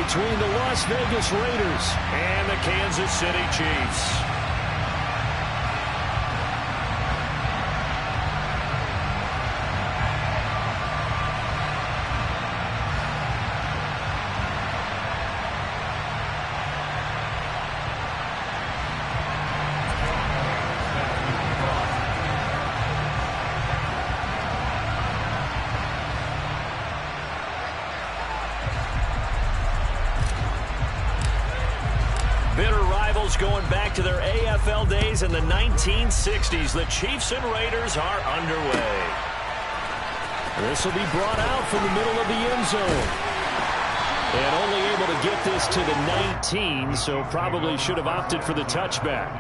between the Las Vegas Raiders and the Kansas City Chiefs. Going back to their AFL days in the 1960s, the Chiefs and Raiders are underway. This will be brought out from the middle of the end zone. And only able to get this to the 19, so probably should have opted for the touchback.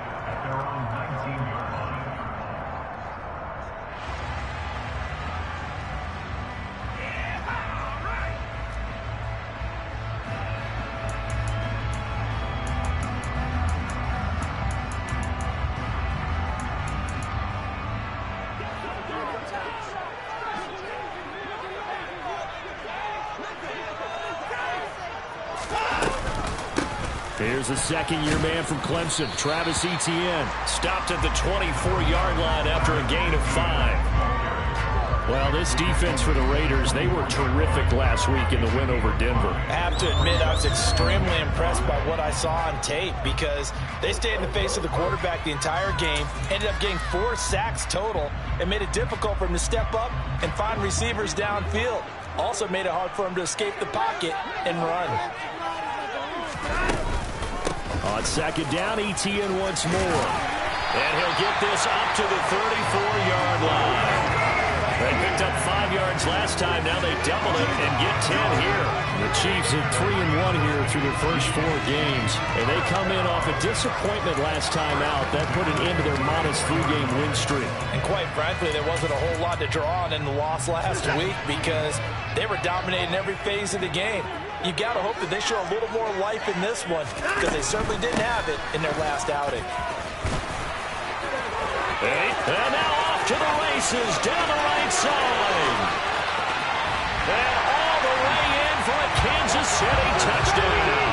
Here's a second-year man from Clemson, Travis Etienne. Stopped at the 24-yard line after a gain of 5. Well, this defense for the Raiders, they were terrific last week in the win over Denver. I have to admit, I was extremely impressed by what I saw on tape because they stayed in the face of the quarterback the entire game, ended up getting 4 sacks total, and made it difficult for him to step up and find receivers downfield. Also made it hard for him to escape the pocket and run. On second down, Etienne once more. And he'll get this up to the 34-yard line. They picked up 5 yards last time. Now they double it and get 10 here. The Chiefs are 3-1 here through their first 4 games. And they come in off a disappointment last time out. That put an end to their modest 3-game win streak. And quite frankly, there wasn't a whole lot to draw on in the loss last week because they were dominating every phase of the game. You got to hope that they show a little more life in this one because they certainly didn't have it in their last outing. And now off to the races down the right side. And all the way in for a Kansas City touchdown.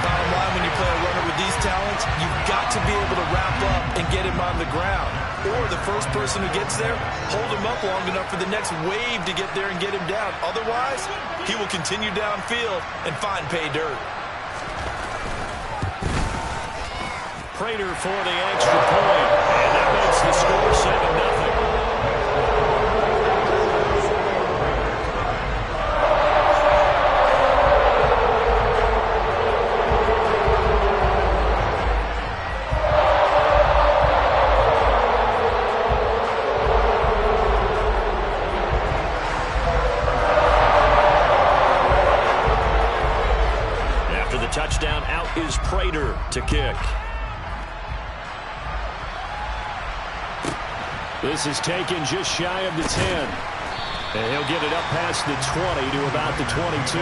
Bottom line, when you play a runner with these talents, you've got to be able to wrap up and get him on the ground. Or the first person who gets there, hold him up long enough for the next wave to get there and get him down. Otherwise, he will continue downfield and find pay dirt. Prater for the extra point. And that makes the score 7-0. Touchdown, out is Prater to kick. This is taken just shy of the 10. And he'll get it up past the 20 to about the 22.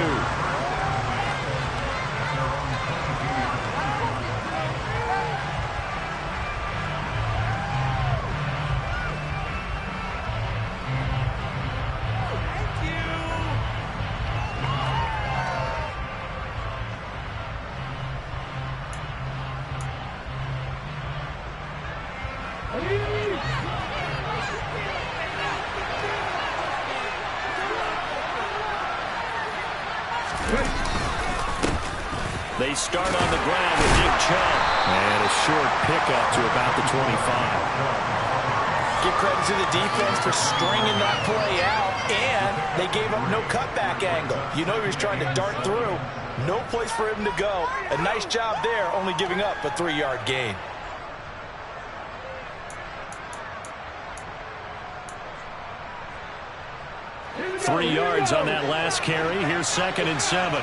They start on the ground with Nick Chubb. And a short pickup to about the 25. Give credit to the defense for stringing that play out, and they gave up no cutback angle. You know he was trying to dart through. No place for him to go. A nice job there, only giving up a 3-yard gain. Three yards on that last carry. Here's 2nd and 7.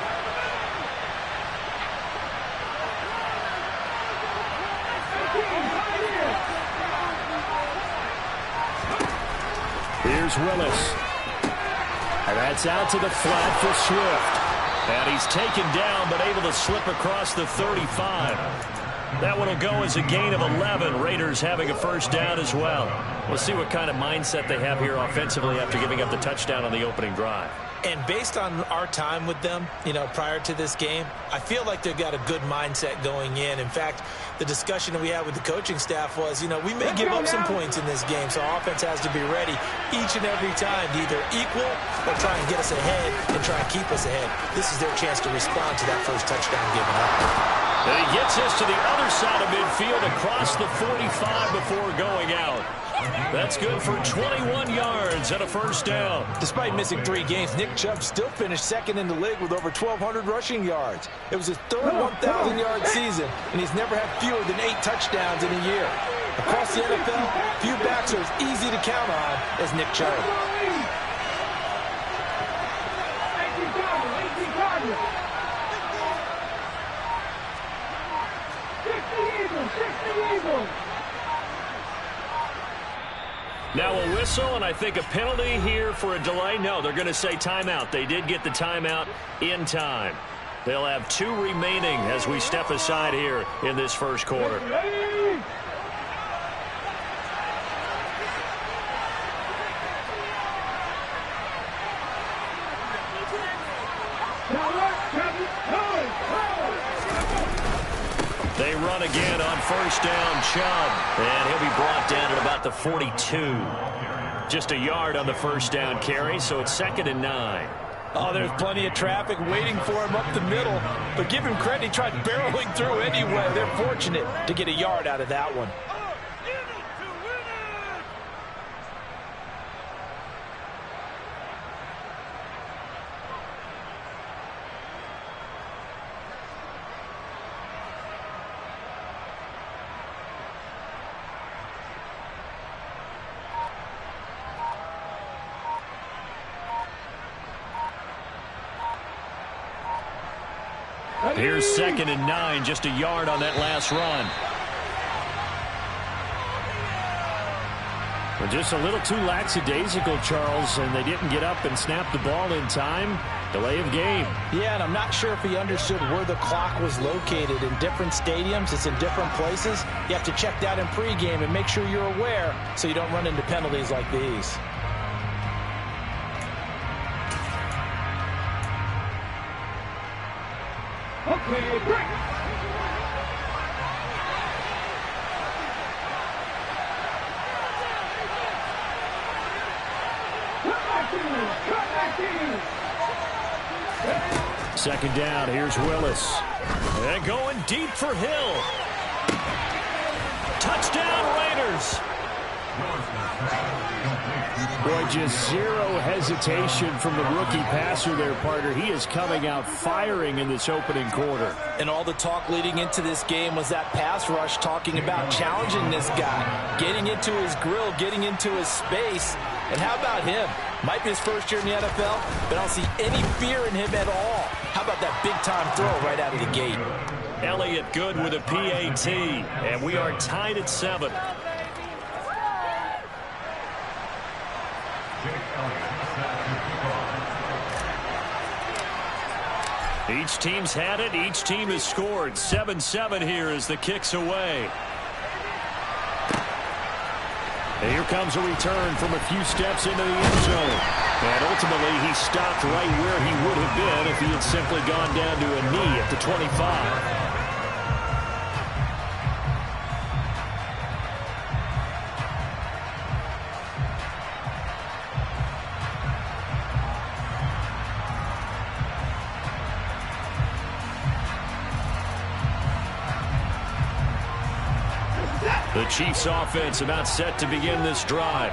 Here's Willis. And that's out to the flat for Swift. And he's taken down but able to slip across the 35. That one will go as a gain of 11. Raiders having a first down as well. We'll see what kind of mindset they have here offensively after giving up the touchdown on the opening drive. And based on our time with them, prior to this game, I feel like they've got a good mindset going in. In fact, the discussion that we had with the coaching staff was, we may give up some points in this game, so our offense has to be ready each and every time to either equal or try and get us ahead and try and keep us ahead. This is their chance to respond to that first touchdown given up. And he gets us to the other side of midfield across the 45 before going out. That's good for 21 yards and a first down. Despite missing 3 games, Nick Chubb still finished second in the league with over 1,200 rushing yards. It was his third 1,000-yard season, and he's never had fewer than 8 touchdowns in a year. Across the NFL, few backs are as easy to count on as Nick Chubb. Now a whistle, and I think a penalty here for a delay. No, they're going to say timeout. They did get the timeout in time. They'll have 2 remaining as we step aside here in this first quarter. They run again on first down, Chubb. And he'll be brought down at about the 42. Just a yard on the first down carry, so it's 2nd and 9. Oh, there's plenty of traffic waiting for him up the middle. But give him credit, he tried barreling through anyway. They're fortunate to get a yard out of that one. Here's 2nd and 9, just a yard on that last run. Well, just a little too lackadaisical, Charles, and they didn't get up and snap the ball in time. Delay of game. Yeah, and I'm not sure if he understood where the clock was located. In different stadiums, it's in different places. You have to check that in pregame and make sure you're aware so you don't run into penalties like these. Okay, break. Second down, here's Willis. And going deep for Hill. Touchdown, Raiders. Boy, just zero hesitation from the rookie passer there, partner. He is coming out firing in this opening quarter. And all the talk leading into this game was that pass rush, talking about challenging this guy, getting into his grill, getting into his space. And how about him? Might be his first year in the NFL, but I don't see any fear in him at all. How about that big-time throw right out of the gate? Elliott good with a PAT, and we are tied at 7. Each team's had it. Each team has scored. 7-7 here as the kick's away. And here comes a return from a few steps into the end zone. And ultimately, he stopped right where he would have been if he had simply gone down to a knee at the 25. The Chiefs offense about set to begin this drive.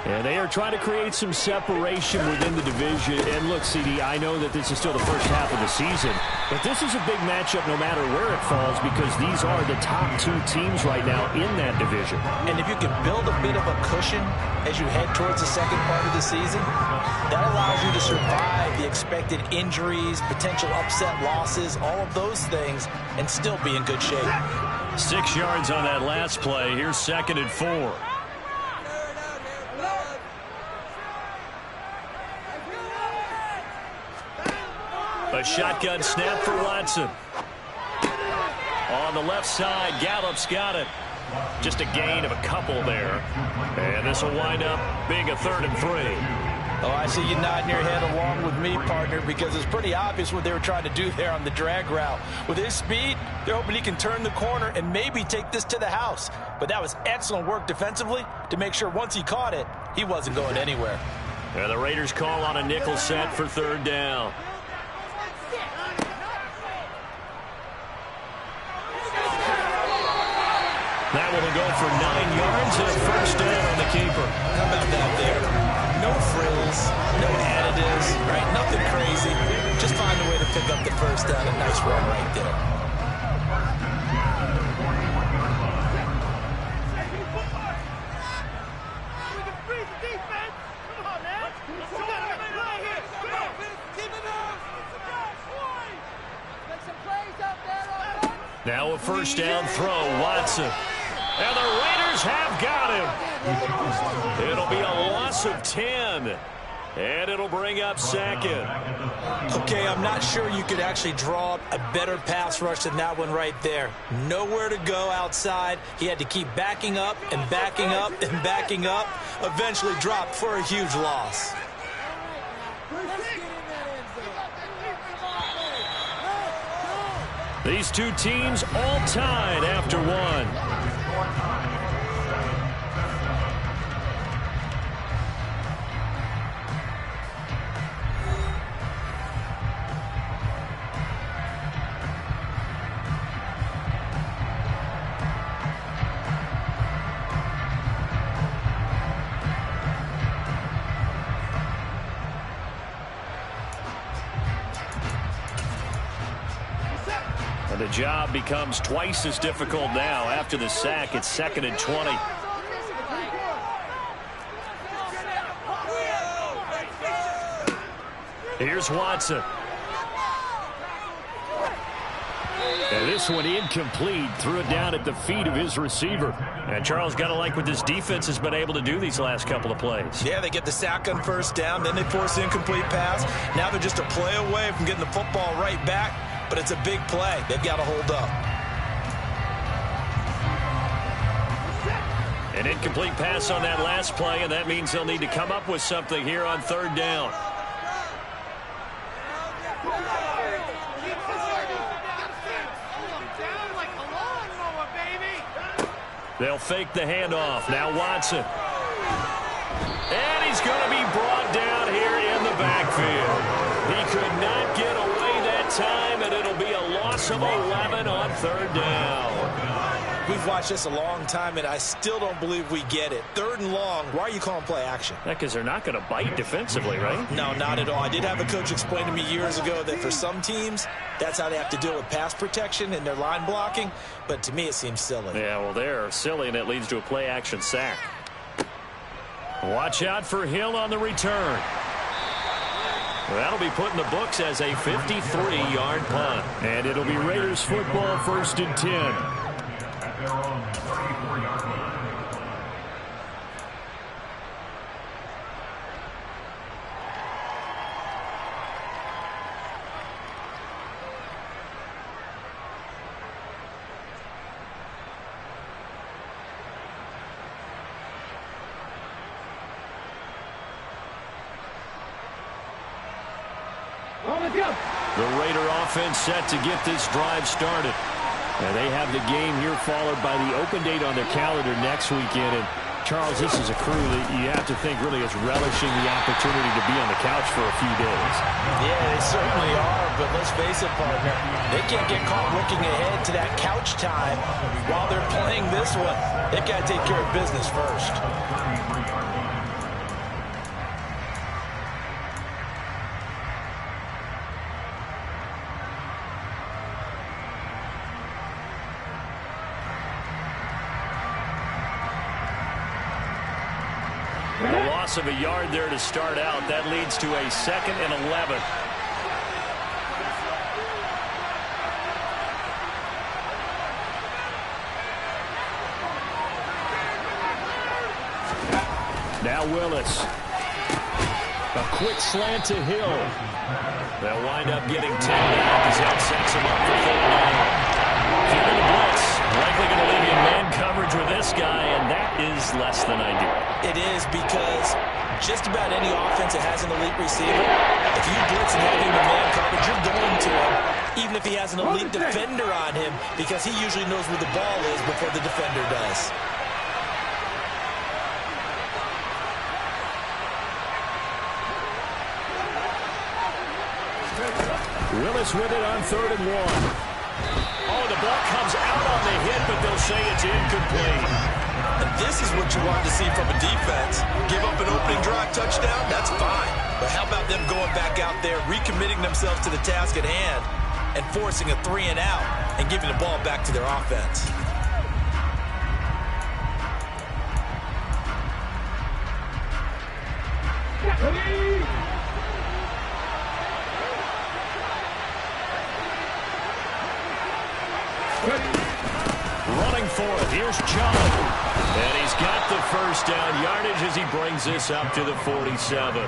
And they are trying to create some separation within the division. And look, CD, I know that this is still the first half of the season, but this is a big matchup no matter where it falls because these are the top 2 teams right now in that division. And if you can build a bit of a cushion as you head towards the second part of the season, that allows you to survive the expected injuries, potential upset losses, all of those things, and still be in good shape. 6 yards on that last play. Here's 2nd and 4. A shotgun snap for Watson. On the left side, Gallup's got it. Just a gain of a couple there. And this will wind up being a 3rd and 3. Oh, I see you nodding your head along with me, partner, because it's pretty obvious what they were trying to do there on the drag route. With his speed, they're hoping he can turn the corner and maybe take this to the house. But that was excellent work defensively to make sure once he caught it, he wasn't going anywhere. And the Raiders call on a nickel set for third down. That will go for 9 yards and a first down on the keeper. How about that there? No frills, no additives, right? Nothing crazy. Just find a way to pick up the first down. A nice run right there. Now a first down throw, Watson. And the Raiders have got him. It'll be a loss of 10. And it'll bring up second. Okay, I'm not sure you could actually draw up a better pass rush than that one right there. Nowhere to go outside. He had to keep backing up and backing up and backing up. Eventually dropped for a huge loss. These two teams all tied after one. The job becomes twice as difficult now. After the sack, it's 2nd and 20. Here's Watson. And this one incomplete. Threw it down at the feet of his receiver. And Charles, got to like what this defense has been able to do these last couple of plays. Yeah, they get the sack on first down, then they force the incomplete pass. Now they're just a play away from getting the football right back. But it's a big play. They've got to hold up. An incomplete pass on that last play, and that means they'll need to come up with something here on third down. They'll fake the handoff. Now Watson. And he's going to be brought down here in the backfield. He could not get away that time, and it'll be a loss of 11 on third down. We've watched this a long time, and I still don't believe we get it. 3rd and long, why are you calling play action? Because they're not going to bite defensively, right? No, not at all. I did have a coach explain to me years ago that for some teams, that's how they have to deal with pass protection and their line blocking. But to me, it seems silly. Yeah, well, they're silly, and it leads to a play action sack. Watch out for Hill on the return. That'll be put in the books as a 53-yard punt. And it'll be Raiders football, 1st and 10. The Raider offense set to get this drive started. And they have the game here followed by the open date on their calendar next weekend. And Charles, this is a crew that you have to think really is relishing the opportunity to be on the couch for a few days. Yeah, they certainly are, but let's face it, partner, they can't get caught looking ahead to that couch time while they're playing this one. They've got to take care of business first. Of a yard there to start out. That leads to a 2nd and 11. Now Willis. A quick slant to Hill. They'll wind up getting 10 back as that sets him up for 4 down. If you're going to blitz, likely going to leave you in man coverage with this guy, and that is less than ideal. It is, because just about any offense that has an elite receiver, if you blitz and have him in man coverage, you're going to him, even if he has an elite defender on him, because he usually knows where the ball is before the defender does. Willis with it on 3rd and 1. Oh, the ball comes out on the hit, but they'll say it's incomplete. And this is what you want to see from a defense. Give up an opening drive touchdown, that's fine. But how about them going back out there, recommitting themselves to the task at hand, and forcing a 3 and out, and giving the ball back to their offense. Running for it, here's John. And he's got the first down yardage as he brings this up to the 47.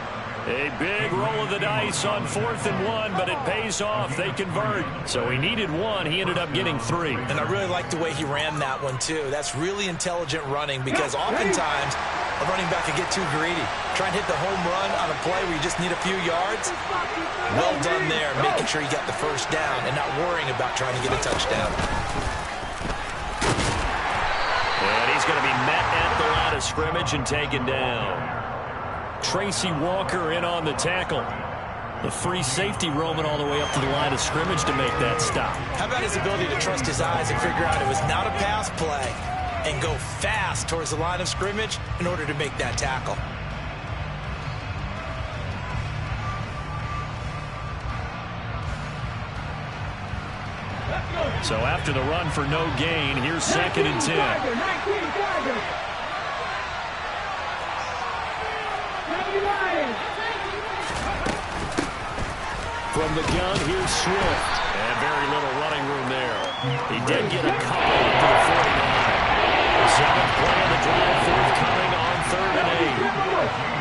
A big roll of the dice on 4th and 1, but it pays off. They convert. So he needed 1. He ended up getting 3. And I really like the way he ran that one, too. That's really intelligent running, because oftentimes a running back can get too greedy. Try and hit the home run on a play where you just need a few yards. Well done there, making sure you got the first down and not worrying about trying to get a touchdown. And he's going to be met at the line of scrimmage and taken down. Tracy Walker in on the tackle. The free safety roaming all the way up to the line of scrimmage to make that stop. How about his ability to trust his eyes and figure out it was not a pass play and go fast towards the line of scrimmage in order to make that tackle. So after the run for no gain, here's 2nd and 10. From the gun, here's Swift. And very little running room there. He did get a couple up to the 49. The 7th play of the drive forthcoming on 3rd and 8.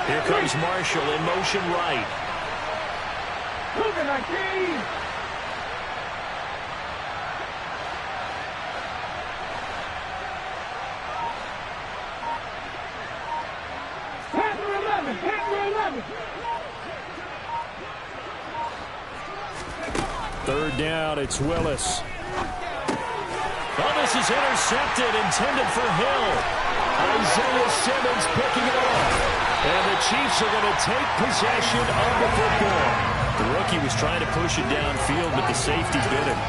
Here comes Marshall in motion right. Third down, it's Willis. Oh, this is intercepted, intended for Hill. Isaiah Simmons picking it up. And the Chiefs are going to take possession of the football. The rookie was trying to push it downfield, but the safety bit him.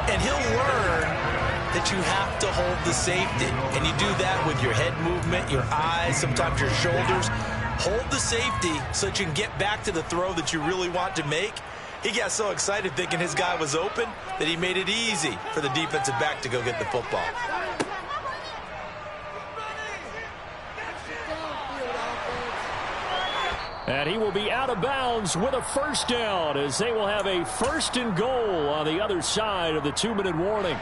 And he'll learn that you have to hold the safety. And you do that with your head movement, your eyes, sometimes your shoulders. Hold the safety so that you can get back to the throw that you really want to make. He got so excited thinking his guy was open that he made it easy for the defensive back to go get the football. And he will be out of bounds with a first down as they will have a 1st and goal on the other side of the 2-minute warning.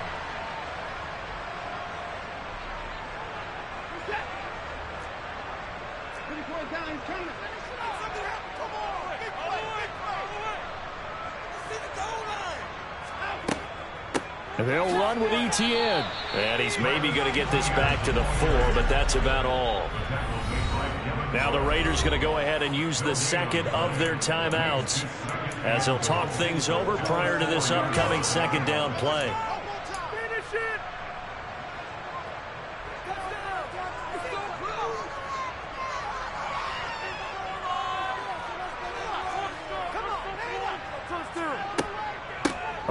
They'll run with ETN. And he's maybe going to get this back to the 4, but that's about all. Now the Raiders going to go ahead and use the 2nd of their timeouts as they'll talk things over prior to this upcoming 2nd down play.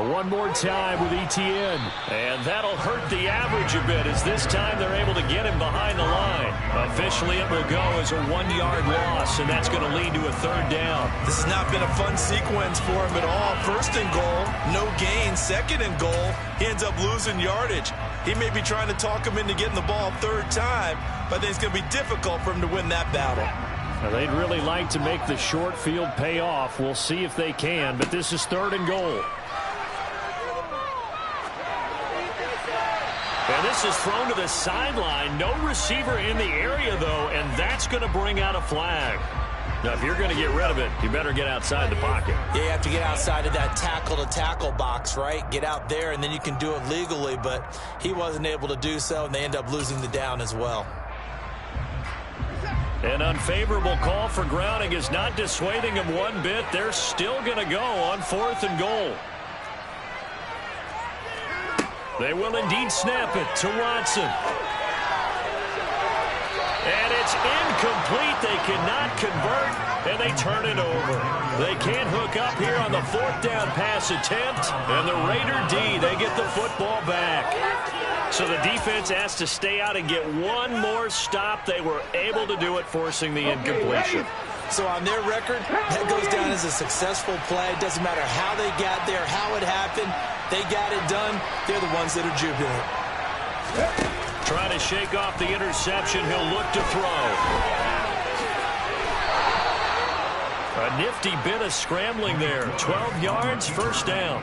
One more time with ETN. And that'll hurt the average a bit as this time they're able to get him behind the line. Officially, it will go as a 1-yard loss, and that's going to lead to a 3rd down. This has not been a fun sequence for him at all. 1st and goal, no gain. 2nd and goal, he ends up losing yardage. He may be trying to talk him into getting the ball 3rd time, but I think it's going to be difficult for him to win that battle. Now, they'd really like to make the short field pay off. We'll see if they can, but this is 3rd and goal. And this is thrown to the sideline. No receiver in the area, though, and that's going to bring out a flag. Now, if you're going to get rid of it, you better get outside the pocket. Yeah, you have to get outside of that tackle-to-tackle box, right? Get out there, and then you can do it legally, but he wasn't able to do so, and they end up losing the down as well. An unfavorable call for grounding is not dissuading them one bit. They're still going to go on 4th and goal. They will indeed snap it to Watson. And it's incomplete. They cannot convert, and they turn it over. They can't hook up here on the 4th down pass attempt. And the Raider D, they get the football back. So the defense has to stay out and get one more stop. They were able to do it, forcing the incompletion. So on their record, that goes down as a successful play. It doesn't matter how they got there, how it happened. They got it done. They're the ones that are jubilant. Trying to shake off the interception. He'll look to throw. A nifty bit of scrambling there. 12 yards, 1st down.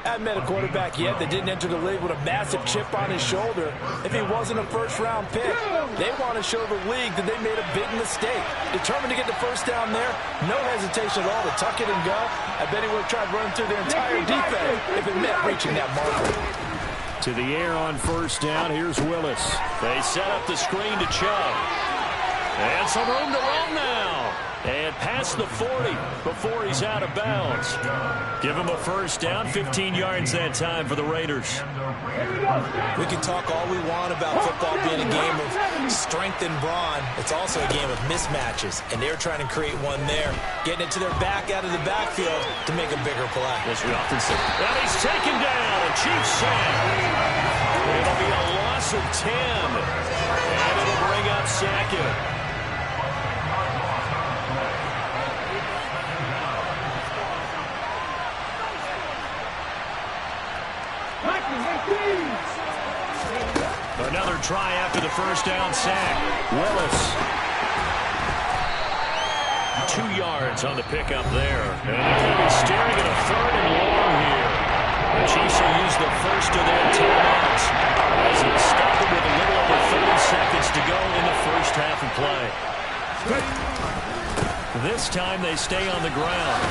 I haven't met a quarterback yet that didn't enter the league with a massive chip on his shoulder. If he wasn't a first-round pick, they want to show the league that they made a big mistake. Determined to get the 1st down there, no hesitation at all to tuck it and go. I bet he would have tried running through their entire defense if it meant reaching that marker. To the air on 1st down, here's Willis. They set up the screen to Chubb. And some room to run now. And past the 40 before he's out of bounds. Give him a 1st down, 15 yards that time for the Raiders. We can talk all we want about football being a game of strength and brawn. It's also a game of mismatches, and they're trying to create one there, getting it to their back out of the backfield to make a bigger play. As we often say. And he's taken down, a Chiefs sack. It'll be a loss of 10, and it'll bring up 2nd. Another try after the 1st down sack. Willis. 2 yards on the pickup there. And they're going to be staring at a 3rd and long here. The Chiefs will use the first of their timeouts as they stop it with a little over 30 seconds to go in the 1st half of play. This time they stay on the ground.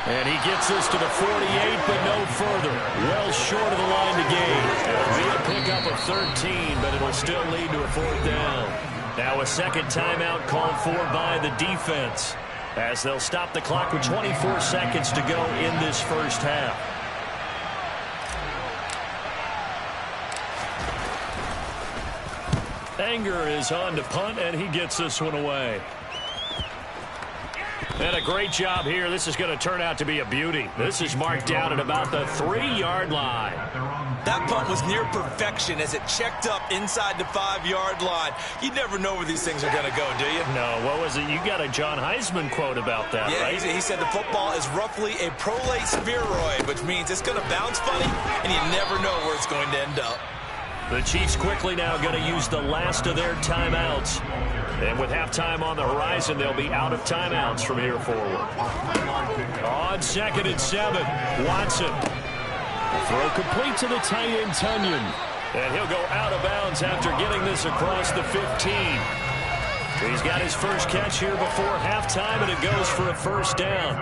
And he gets this to the 48, but no further. Well short of the line to gain. It'll be a pickup of 13, but it'll still lead to a 4th down. Now a 2nd timeout called for by the defense, as they'll stop the clock with 24 seconds to go in this 1st half. Anger is on to punt, and he gets this one away. And a great job here. This is going to turn out to be a beauty. This is marked down at about the 3-yard line. That punt was near perfection as it checked up inside the 5-yard line. You never know where these things are going to go, do you? No, what was it? You got a John Heisman quote about that, yeah, right? He said the football is roughly a prolate spheroid, which means it's going to bounce funny, and you never know where it's going to end up. The Chiefs quickly now going to use the last of their timeouts. And with halftime on the horizon, they'll be out of timeouts from here forward. On 2nd and 7, Watson. Throw complete to the tight end, Tunyon. And he'll go out of bounds after getting this across the 15. He's got his first catch here before halftime, and it goes for a 1st down.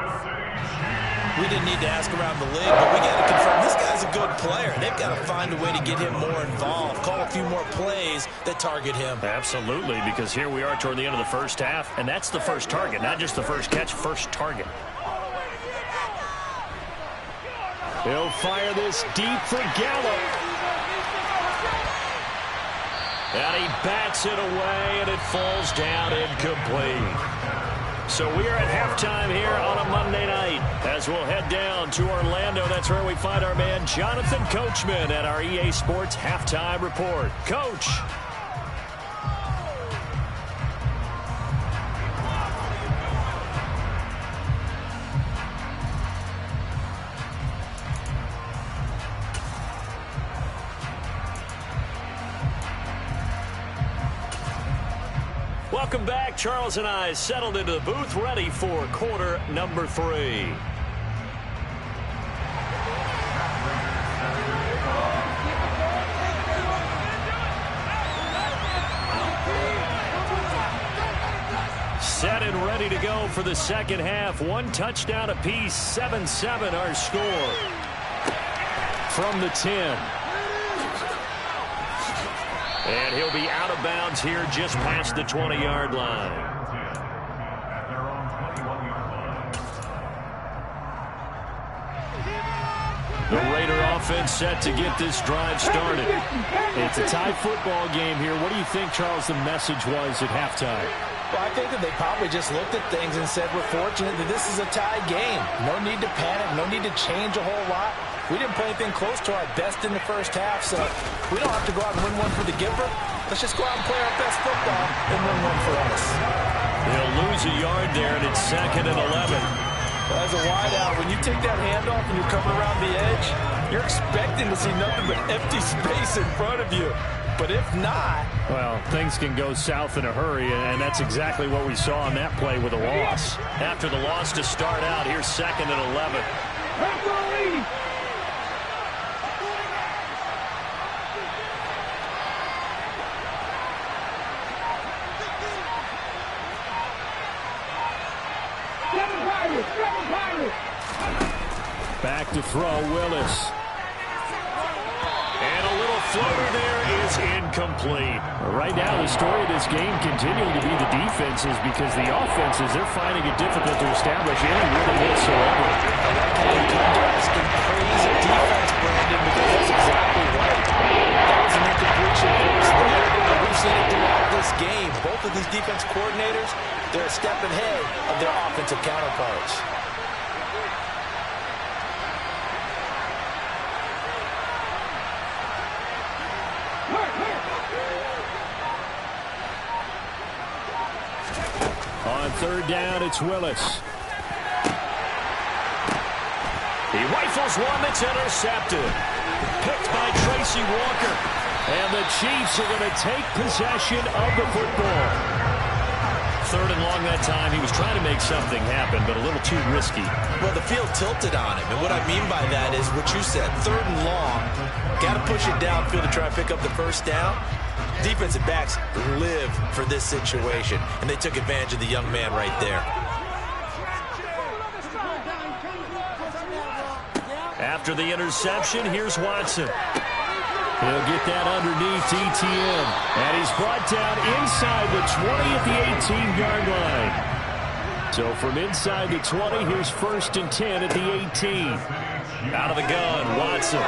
We didn't need to ask around the league, but we got to confirm this guy's a good player. They've got to find a way to get him more involved, call a few more plays that target him. Absolutely, because here we are toward the end of the 1st half, and that's the first target, not just the first catch, first target. He'll fire this deep for Gallup. And he bats it away, and it falls down incomplete. So we are at halftime here on a Monday night as we'll head down to Orlando. That's where we find our man Jonathan Coachman at our EA Sports Halftime Report. Coach. Welcome back. Charles and I settled into the booth, ready for quarter number 3. Set and ready to go for the second half. One touchdown apiece, 7-7 our score. From the 10. And he'll be out of bounds here just past the 20-yard line. The Raider offense set to get this drive started. It's a tie football game here. What do you think, Charles, the message was at halftime? Well, I think that they probably just looked at things and said, we're fortunate that this is a tie game. No need to panic. No need to change a whole lot. We didn't play anything close to our best in the first half, so we don't have to go out and win one for the giver. Let's just go out and play our best football and win one for us. They'll lose a yard there, and it's 2nd and 11. Well, as a wideout, when you take that handoff and you're coming around the edge, you're expecting to see nothing but empty space in front of you. But if not... Well, things can go south in a hurry, and that's exactly what we saw on that play with a loss. After the loss to start out, here's 2nd and 11. Back to throw, Willis. And a little floater there is incomplete. Right now, the story of this game continuing to be the defenses, because the offenses, they're finding it difficult to establish any rhythm whatsoever. Asking praise of defense, Brandon, because that's exactly right. That was an incompletion force there, and we've seen it throughout this game. Both of these defense coordinators, they're a step ahead of their offensive counterparts. On third down, it's Willis. He rifles one that's intercepted. Picked by Tracy Walker. And the Chiefs are going to take possession of the football. 3rd and long that time. He was trying to make something happen, but a little too risky. Well, the field tilted on him, and what I mean by that is what you said. 3rd and long, got to push it downfield to try and pick up the first down. Defensive backs live for this situation, and they took advantage of the young man right there. After the interception, here's Watson. He'll get that underneath ETN. And he's brought down inside the 20 at the 18-yard line. So from inside the 20, here's 1st and 10 at the 18. Out of the gun, Watson.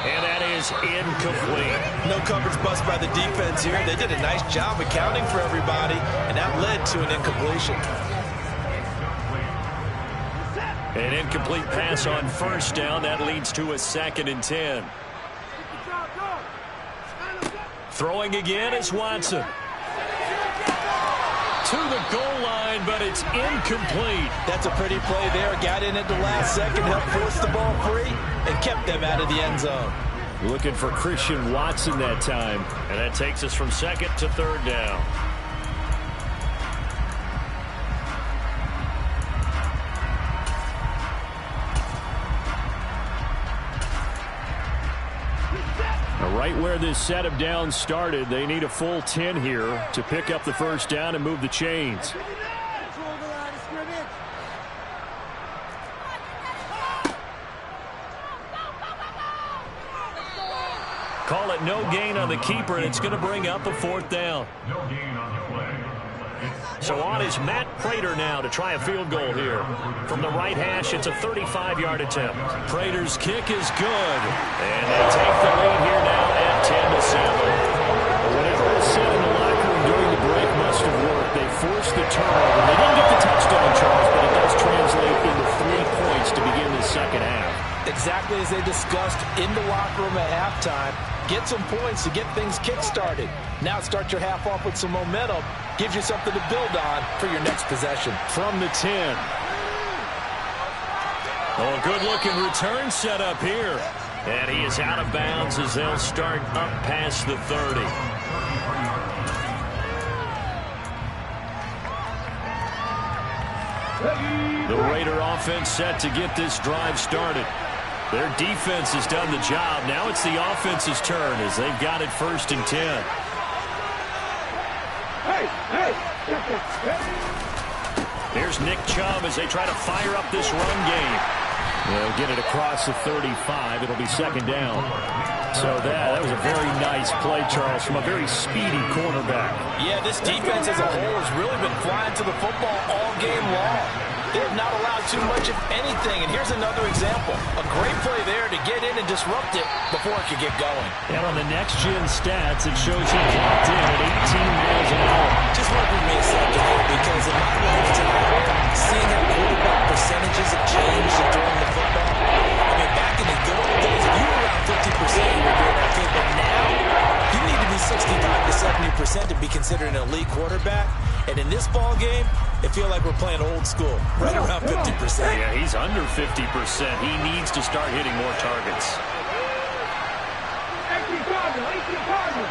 And that is incomplete. No coverage bust by the defense here. They did a nice job accounting for everybody, and that led to an incompletion. An incomplete pass on 1st down. That leads to a 2nd and 10. Throwing again is Watson. To the goal line, but it's incomplete. That's a pretty play there. Got in at the last second, helped force the ball free, and kept them out of the end zone. Looking for Christian Watson that time. And that takes us from 2nd to 3rd down. Right where this set of downs started, they need a full 10 here to pick up the first down and move the chains. Call it no gain on the keeper, and it's going to bring up a 4th down. No gain on the play. So on is Matt Prater now to try a field goal here. From the right hash, it's a 35-yard attempt. Prater's kick is good. And they take the lead here now at 10-7. Whatever was said in the locker room during the break must have worked. They forced the turnover. They didn't get the touchdown, Charles, but it does translate into 3 points to begin the second half. Exactly as they discussed in the locker room at halftime. Get some points to get things kick-started. Now start your half off with some momentum. Gives you something to build on for your next possession. From the 10. Oh, good-looking return set up here. And he is out of bounds as they'll start up past the 30. The Raider offense set to get this drive started. Their defense has done the job. Now it's the offense's turn as they've got it 1st and 10. Hey! Here's Nick Chubb as they try to fire up this run game. They'll get it across the 35. It'll be second down. So that was a very nice play, Charles, from a very speedy cornerback. Yeah, this defense as a whole has really been flying to the football all game long. They have not allowed too much of anything. And here's another example. A great play there to get in and disrupt it before it could get going. And on the next-gen stats, it shows he clocked in at 18 miles an hour. Just work with me a second here, because in my lifetime, seeing how quarterback percentages have changed in throwing the football, I mean, back in the good old days, if you were around 50%, you were doing okay. But now, you need to be 65 to 70% to be considered an elite quarterback. And in this ball game, it feels like we're playing old school, right around 50%. Yeah, he's under 50%. He needs to start hitting more targets. 18 Cardinals.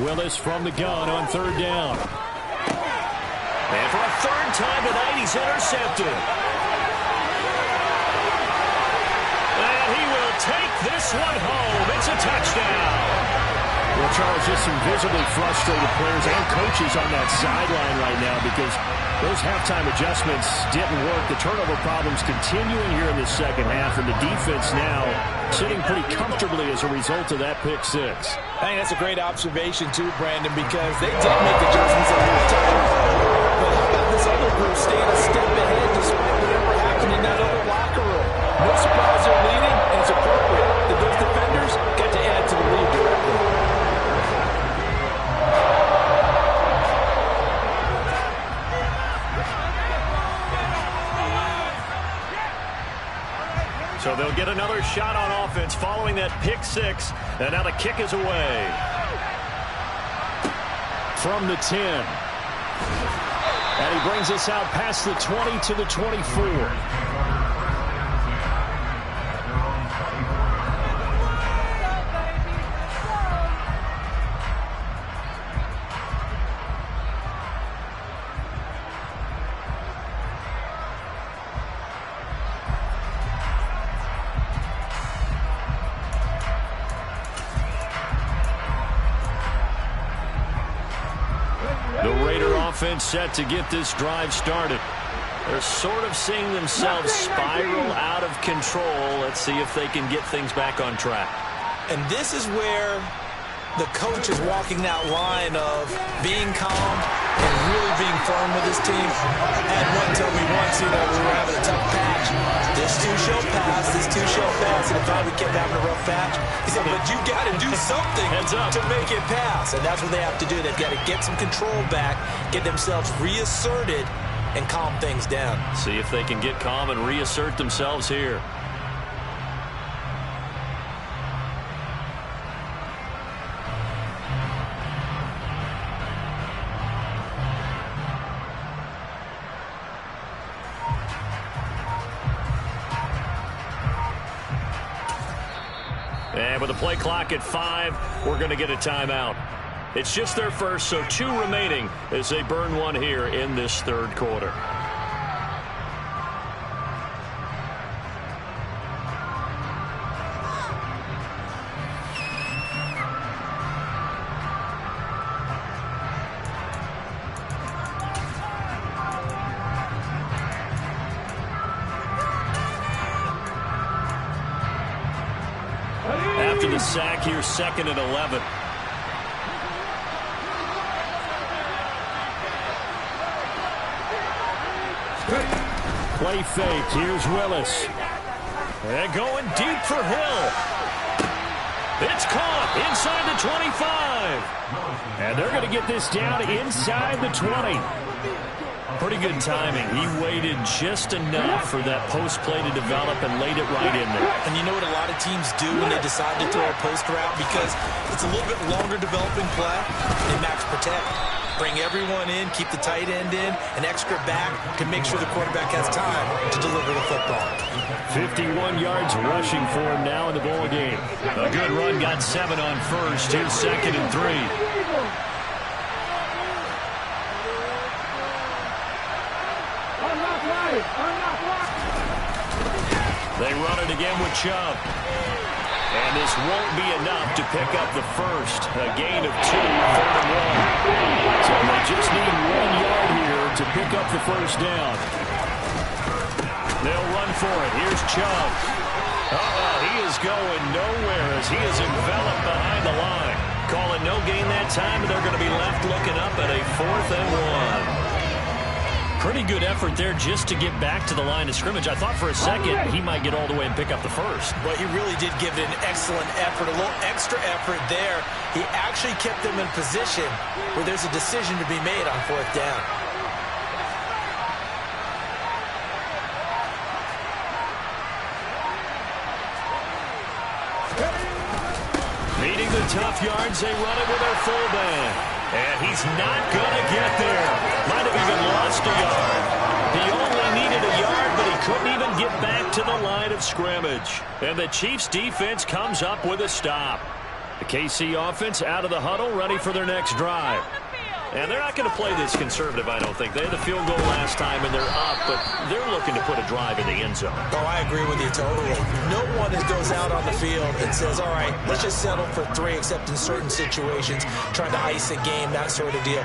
Willis from the gun on third down. And for a third time tonight, he's intercepted. And he will take this one home. It's a touchdown. Well, Charles, just some visibly frustrated players and coaches on that sideline right now because those halftime adjustments didn't work. The turnover problems continuing here in the second half, and the defense now sitting pretty comfortably as a result of that pick six. I think that's a great observation, too, Brandon, because they did make adjustments at halftime. But how about this other group staying a step ahead despite whatever happened in that other locker room? No surprise they're leading, and it's appropriate that those defenders got to add to the lead directly. So they'll get another shot on offense following that pick six. And now the kick is away. From the 10. And he brings us out past the 20 to the 24. Offense set to get this drive started. They're sort of seeing themselves spiral out of control. Let's see if they can get things back on track. And this is where the coach is walking that line of being calm and really being firm with his team. I had one tell me once, we were having a tough patch. This too shall pass, this too shall pass. And if we kept having a rough patch, he said, but you got to do something to make it pass. And that's what they have to do. They've got to get some control back, get themselves reasserted, and calm things down. See if they can get calm and reassert themselves here. And with the play clock at 5, we're going to get a timeout. It's just their first, so 2 remaining as they burn one here in this third quarter. After the sack here, 2nd and 11. Play fake. Here's Willis. And going deep for Hill. It's caught inside the 25. And they're going to get this down inside the 20. Pretty good timing. He waited just enough for that post play to develop and laid it right in there. And you know what a lot of teams do when they decide to throw a post route? Because it's a little bit longer developing play, they max protect. Bring everyone in, keep the tight end in, an extra back to make sure the quarterback has time to deliver the football. 51 yards rushing for him now in the ball game. A good run, got 7 on first. Here's 2nd and 3. They run it again with Chubb. And this won't be enough to pick up the first. A gain of 2, 3rd and 1. So they just need 1 yard here to pick up the first down. They'll run for it. Here's Chubb. He is going nowhere as he is enveloped behind the line. Calling no gain that time, and they're going to be left looking up at a 4th and 1. Pretty good effort there just to get back to the line of scrimmage. I thought for a second he might get all the way and pick up the first. But he really did give it an excellent effort, a little extra effort there. He actually kept them in position where there's a decision to be made on 4th down. Needing the tough yards, they run it with their fullback. And he's not going to get there. Might have even lost a yard. He only needed a yard, but he couldn't even get back to the line of scrimmage. And the Chiefs' defense comes up with a stop. The KC offense out of the huddle, ready for their next drive. And they're not going to play this conservative, I don't think. They had the field goal last time, and they're up, but they're looking to put a drive in the end zone. Oh, I agree with you totally. No one goes out on the field and says, all right, let's just settle for 3, except in certain situations, trying to ice a game, that sort of deal.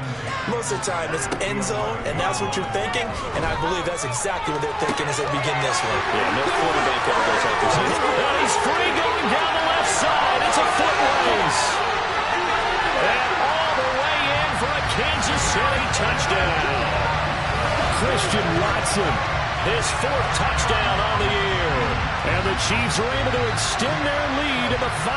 Most of the time, it's end zone, and that's what you're thinking, and I believe that's exactly what they're thinking as they begin this one. Yeah, no quarterback ever goes out this season. And he's free going down the left side. It's a foot race. And all the way in for a Kansas City touchdown. Christian Watson, his 4th touchdown on the year. And the Chiefs are able to extend their lead in the final